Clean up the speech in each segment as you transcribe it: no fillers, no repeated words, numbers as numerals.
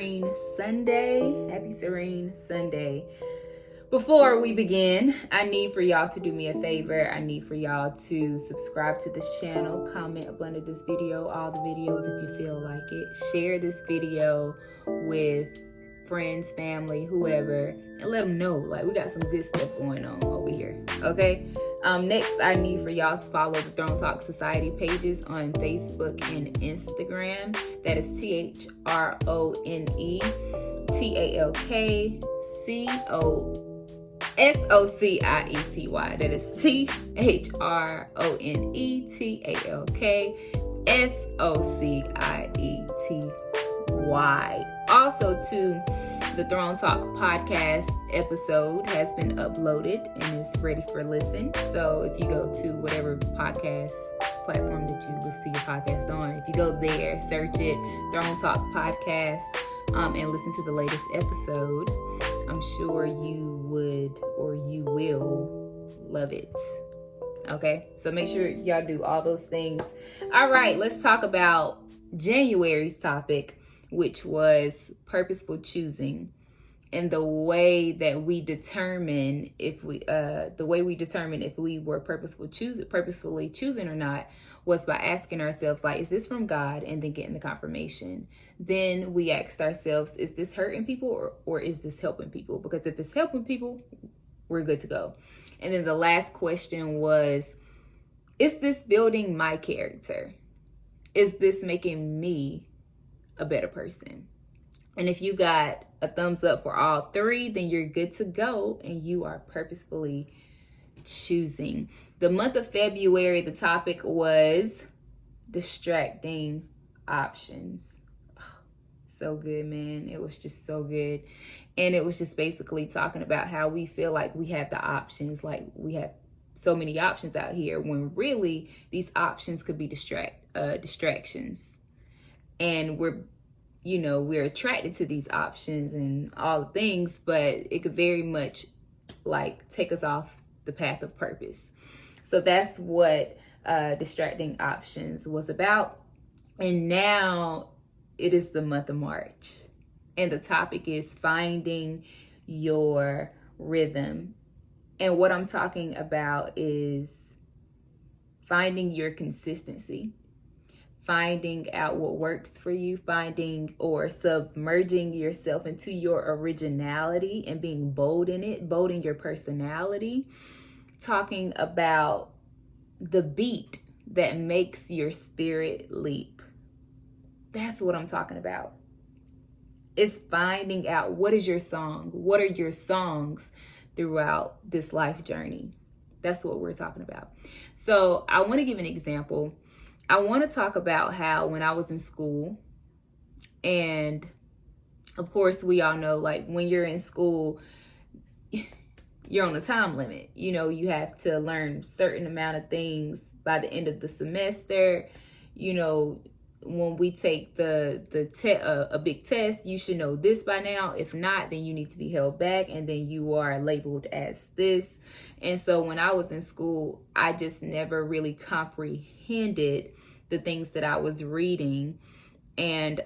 Serene Sunday. Happy Serene Sunday. Before we begin, I need for y'all to do me a favor. I need for y'all to subscribe to this channel, comment up under this video, all the videos if you feel like it. Share this video with friends, family, whoever, and let them know, like, we got some good stuff going on over here, okay? Next, I need for y'all to follow the Throne Talk Society pages on Facebook and Instagram. That is THRONETALKSOCIETY. That is THRONETALKSOCIETY. Also, to the Throne Talk podcast episode has been uploaded and is ready for listen. So if you go to whatever podcast platform that you listen to your podcast on, if you go there, search it, Throne Talk podcast, and listen to the latest episode, I'm sure you would or you will love it. Okay, so make sure y'all do all those things. All right, let's talk about January's topic, which was purposeful choosing, and the way that we determine if we were purposefully choosing or not was by asking ourselves, like, is this from God? And then getting the confirmation. Then we asked ourselves, is this hurting people or is this helping people? Because if it's helping people, we're good to go. And then the last question was, is this building my character? Is this making me a better person? And if you got a thumbs up for all three, then you're good to go and you are purposefully choosing. The month of February, the topic was distracting options. So good, man. It was just so good. And it was just basically talking about how we feel like we have the options, like we have so many options out here, when really these options could be distractions. And we're attracted to these options and all the things, but it could very much like take us off the path of purpose. So that's what distracting options was about. And now it is the month of March, and the topic is finding your rhythm. And what I'm talking about is finding your consistency, finding out what works for you, finding or submerging yourself into your originality and being bold in it, bold in your personality, talking about the beat that makes your spirit leap. That's what I'm talking about. It's finding out, what is your song? What are your songs throughout this life journey? That's what we're talking about. So I want to give an example. I want to talk about how when I was in school, and of course we all know, like, when you're in school, you're on a time limit. You know, you have to learn certain amount of things by the end of the semester. You know, when we take a big test, you should know this by now. If not, then you need to be held back, and then you are labeled as this. And so when I was in school, I just never really comprehended the things that I was reading, and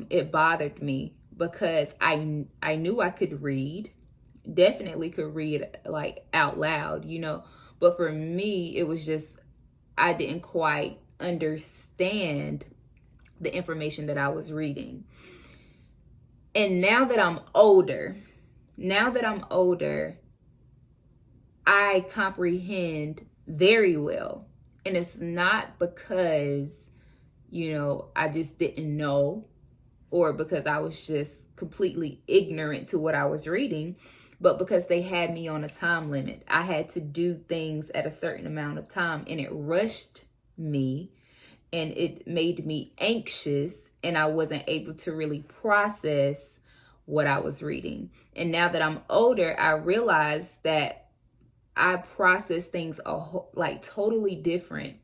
it bothered me because I knew I could read, definitely could read like out loud, but for me it was just, I didn't quite understand the information that I was reading. And now that I'm older, I comprehend very well. And it's not because, I just didn't know, or because I was just completely ignorant to what I was reading, but because they had me on a time limit. I had to do things at a certain amount of time, and it rushed me, and it made me anxious, and I wasn't able to really process what I was reading. And now that I'm older, I realize that I process things like totally different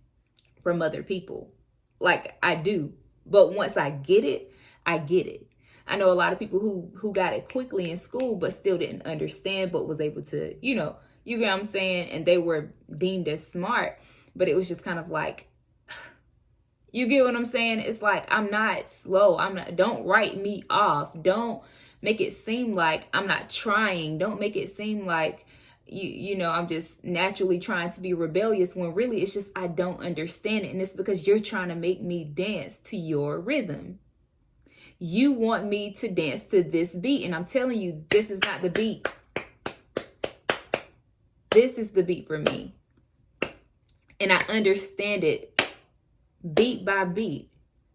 from other people. Like, I do. But once I get it, I get it. I know a lot of people who got it quickly in school, but still didn't understand, but was able to, you get what I'm saying? And they were deemed as smart, but it was just kind of like, You get what I'm saying? It's like, I'm not slow. Don't write me off. Don't make it seem like I'm not trying. Don't make it seem like I'm just naturally trying to be rebellious, when really it's just I don't understand it. And it's because you're trying to make me dance to your rhythm. You want me to dance to this beat, and I'm telling you, this is not the beat. This is the beat for me. And I understand it beat by beat,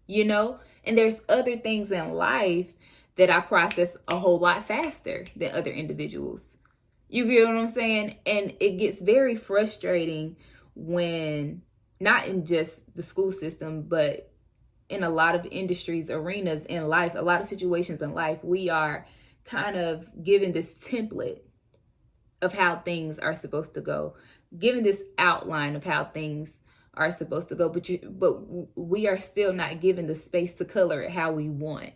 And there's other things in life that I process a whole lot faster than other individuals. You get what I'm saying? And it gets very frustrating when, not in just the school system, but in a lot of industries, arenas in life, a lot of situations in life, we are kind of given this template of how things are supposed to go, given this outline of how things are supposed to go, but we are still not given the space to color it how we want.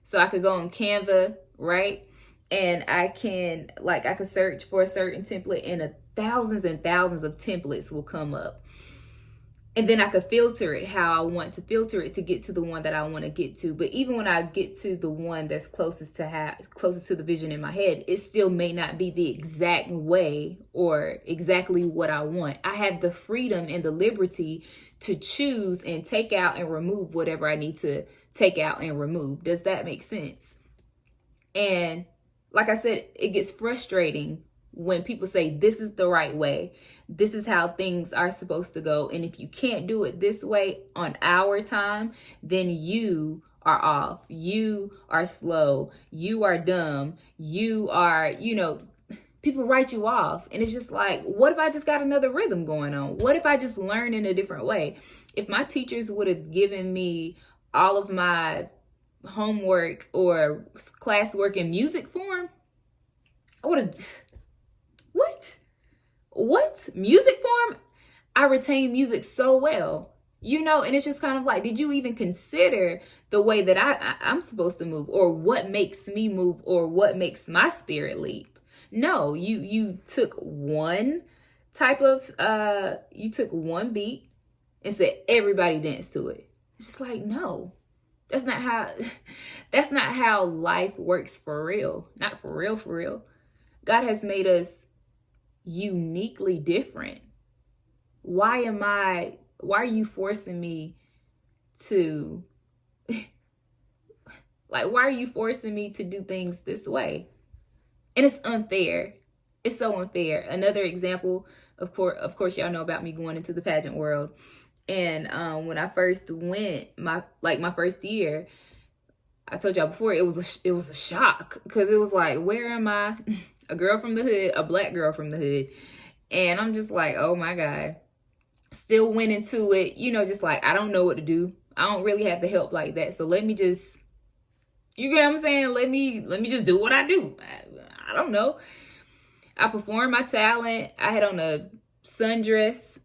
So I could go on Canva, right? And I could search for a certain template, and thousands and thousands of templates will come up. And then I could filter it how I want to filter it to get to the one that I want to get to. But even when I get to the one that's closest to the vision in my head, it still may not be the exact way or exactly what I want. I have the freedom and the liberty to choose and take out and remove whatever I need to take out and remove. Does that make sense? And like I said, it gets frustrating when people say this is the right way. This is how things are supposed to go. And if you can't do it this way on our time, then you are off. You are slow. You are dumb. You are, people write you off. And it's just like, what if I just got another rhythm going on? What if I just learn in a different way? If my teachers would have given me all of my homework or classwork in music form, I would have... What? Music form? I retain music so well, and it's just kind of like, did you even consider the way that I'm supposed to move, or what makes me move, or what makes my spirit leap? No, you took one type of, you took one beat and said, everybody dance to it. It's just like, no, that's not how life works for real. Not for real, for real. God has made us uniquely different. Why are you forcing me to why are you forcing me to do things this way? And it's unfair. It's so unfair. Another example, of course, y'all know about me going into the pageant world. And when I first went, my first year, I told y'all before, it was a shock, because it was like, where am I? A girl from the hood, a black girl from the hood. And I'm just like, oh my God. Still went into it, just like, I don't know what to do. I don't really have the help like that. So let me just, you get what I'm saying? Let me just do what I do. I don't know. I performed my talent. I had on a sundress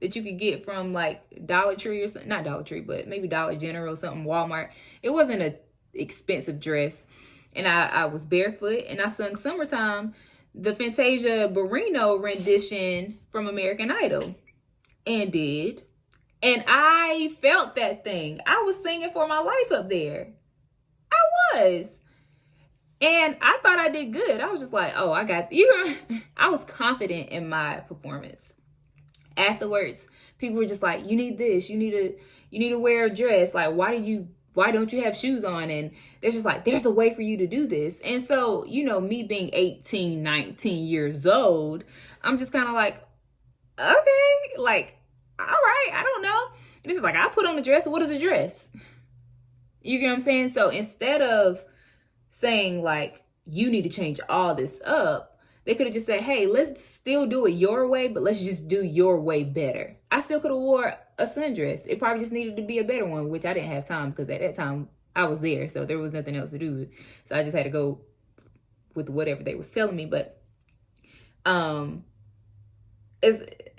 that you could get from like Dollar Tree or something. Not Dollar Tree, but maybe Dollar General or something, Walmart. It wasn't an expensive dress. And I was barefoot, and I sung Summertime, the Fantasia Barrino rendition from American Idol. And I felt that thing. I was singing for my life up there. I was. And I thought I did good. I was just like, oh, I got you. I was confident in my performance. Afterwards, people were just like, you need this. You need to wear a dress. Like, why don't you have shoes on? And they're just like, there's a way for you to do this. And so, me being 18, 19 years old, I'm just kind of like, okay, like, all right, I don't know. And it's just like, I put on a dress. What is a dress? You get what I'm saying? So instead of saying like, you need to change all this up, they could have just said, hey, let's still do it your way, but let's just do your way better. I still could have wore a sundress. It probably just needed to be a better one, which I didn't have time, because at that time I was there, so there was nothing else to do. So I just had to go with whatever they was telling me. But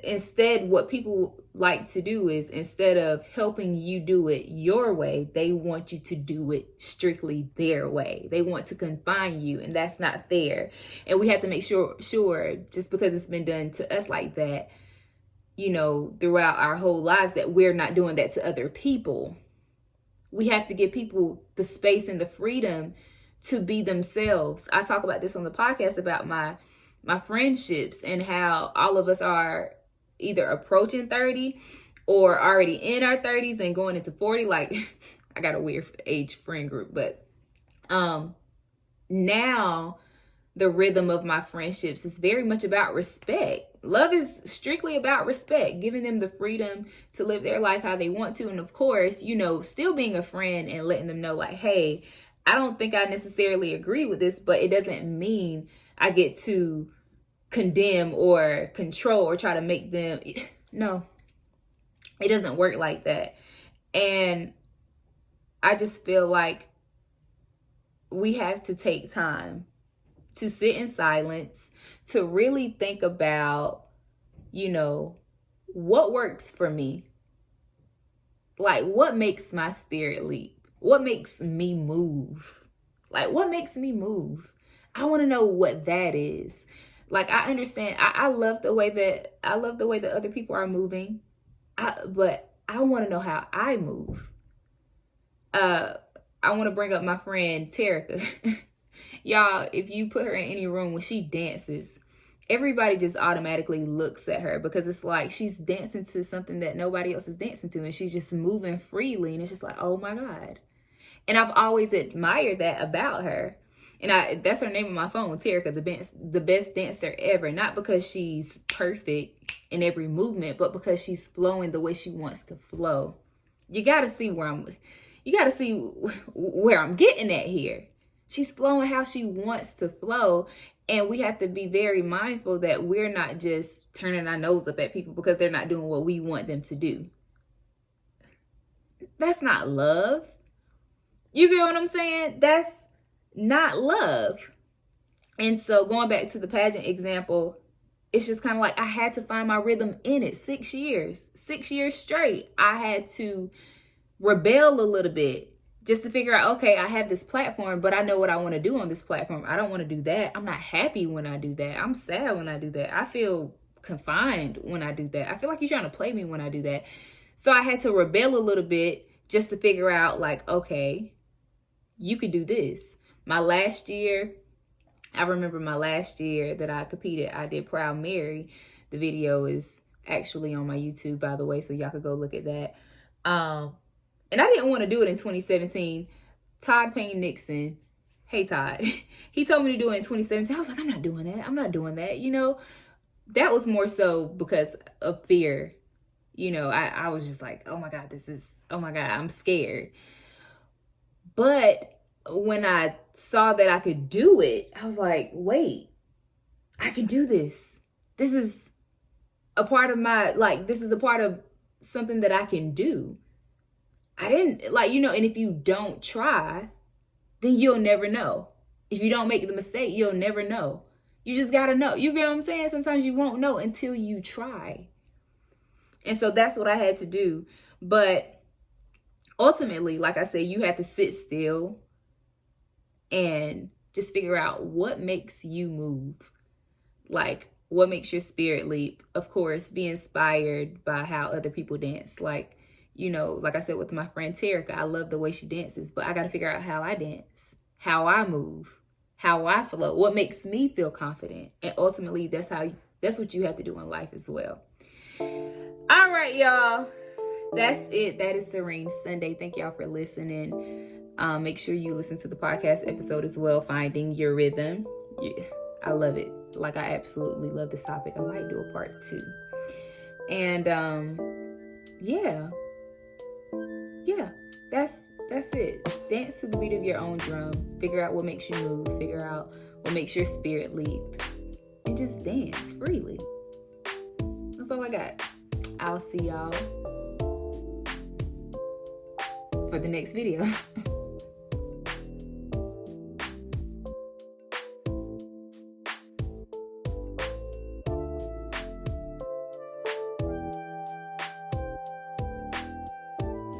instead, what people like to do is, instead of helping you do it your way, they want you to do it strictly their way. They want to confine you, and that's not fair. And we have to make sure just because it's been done to us like that, throughout our whole lives, that we're not doing that to other people. We have to give people the space and the freedom to be themselves. I talk about this on the podcast about my friendships and how all of us are either approaching 30 or already in our 30s and going into 40. Like, I got a weird age friend group, but now the rhythm of my friendships is very much about respect. Love is strictly about respect, giving them the freedom to live their life how they want to. And of course, still being a friend and letting them know, like, hey, I don't think I necessarily agree with this, but it doesn't mean I get to condemn or control or try to make them. No, it doesn't work like that. And I just feel like we have to take time to sit in silence, to really think about, what works for me. Like, what makes my spirit leap? What makes me move? Like, what makes me move? I want to know what that is. Like, I understand. I love the way that other people are moving. But I want to know how I move. I want to bring up my friend Terica. Y'all, if you put her in any room when she dances, everybody just automatically looks at her because it's like she's dancing to something that nobody else is dancing to, and she's just moving freely, and it's just like, oh my God. And I've always admired that about her. And that's her name on my phone, Terica, the best dancer ever. Not because she's perfect in every movement, but because she's flowing the way she wants to flow. You gotta see where I'm getting at here. She's flowing how she wants to flow. And we have to be very mindful that we're not just turning our nose up at people because they're not doing what we want them to do. That's not love. You get what I'm saying? That's not love. And so going back to the pageant example, it's just kind of like I had to find my rhythm in it. 6 years straight. I had to rebel a little bit just to figure out, okay, I have this platform, but I know what I want to do on this platform. I don't want to do that. I'm not happy when I do that. I'm sad when I do that. I feel confined when I do that. I feel like you're trying to play me when I do that. So I had to rebel a little bit just to figure out, like, okay, you could do this. I remember my last year that I competed, I did Proud Mary. The video is actually on my YouTube, by the way, so y'all could go look at that. And I didn't want to do it in 2017. Todd Payne Nixon, hey Todd, he told me to do it in 2017. I was like, I'm not doing that. That was more so because of fear. I was just like, oh my God, I'm scared. But when I saw that I could do it, I was like, wait, I can do this. This is a part of something that I can do. I didn't and if you don't try, then you'll never know. If you don't make the mistake, you'll never know. You just gotta know. You get what I'm saying? Sometimes you won't know until you try. And so that's what I had to do. But ultimately, like I said, you have to sit still and just figure out what makes you move. Like, what makes your spirit leap? Of course, be inspired by how other people dance. Like I said with my friend Terica, I love the way she dances, but I got to figure out how I dance, how I move, how I flow, what makes me feel confident. And ultimately, that's what you have to do in life as well. All right, y'all. That's it. That is Serene Sunday. Thank y'all for listening. Make sure you listen to the podcast episode as well, Finding Your Rhythm. I love it. Like, I absolutely love this topic. I might do a part 2. And yeah, that's it. Dance to the beat of your own drum. Figure out what makes you move. Figure out what makes your spirit leap. And just dance freely. That's all I got. I'll see y'all for the next video.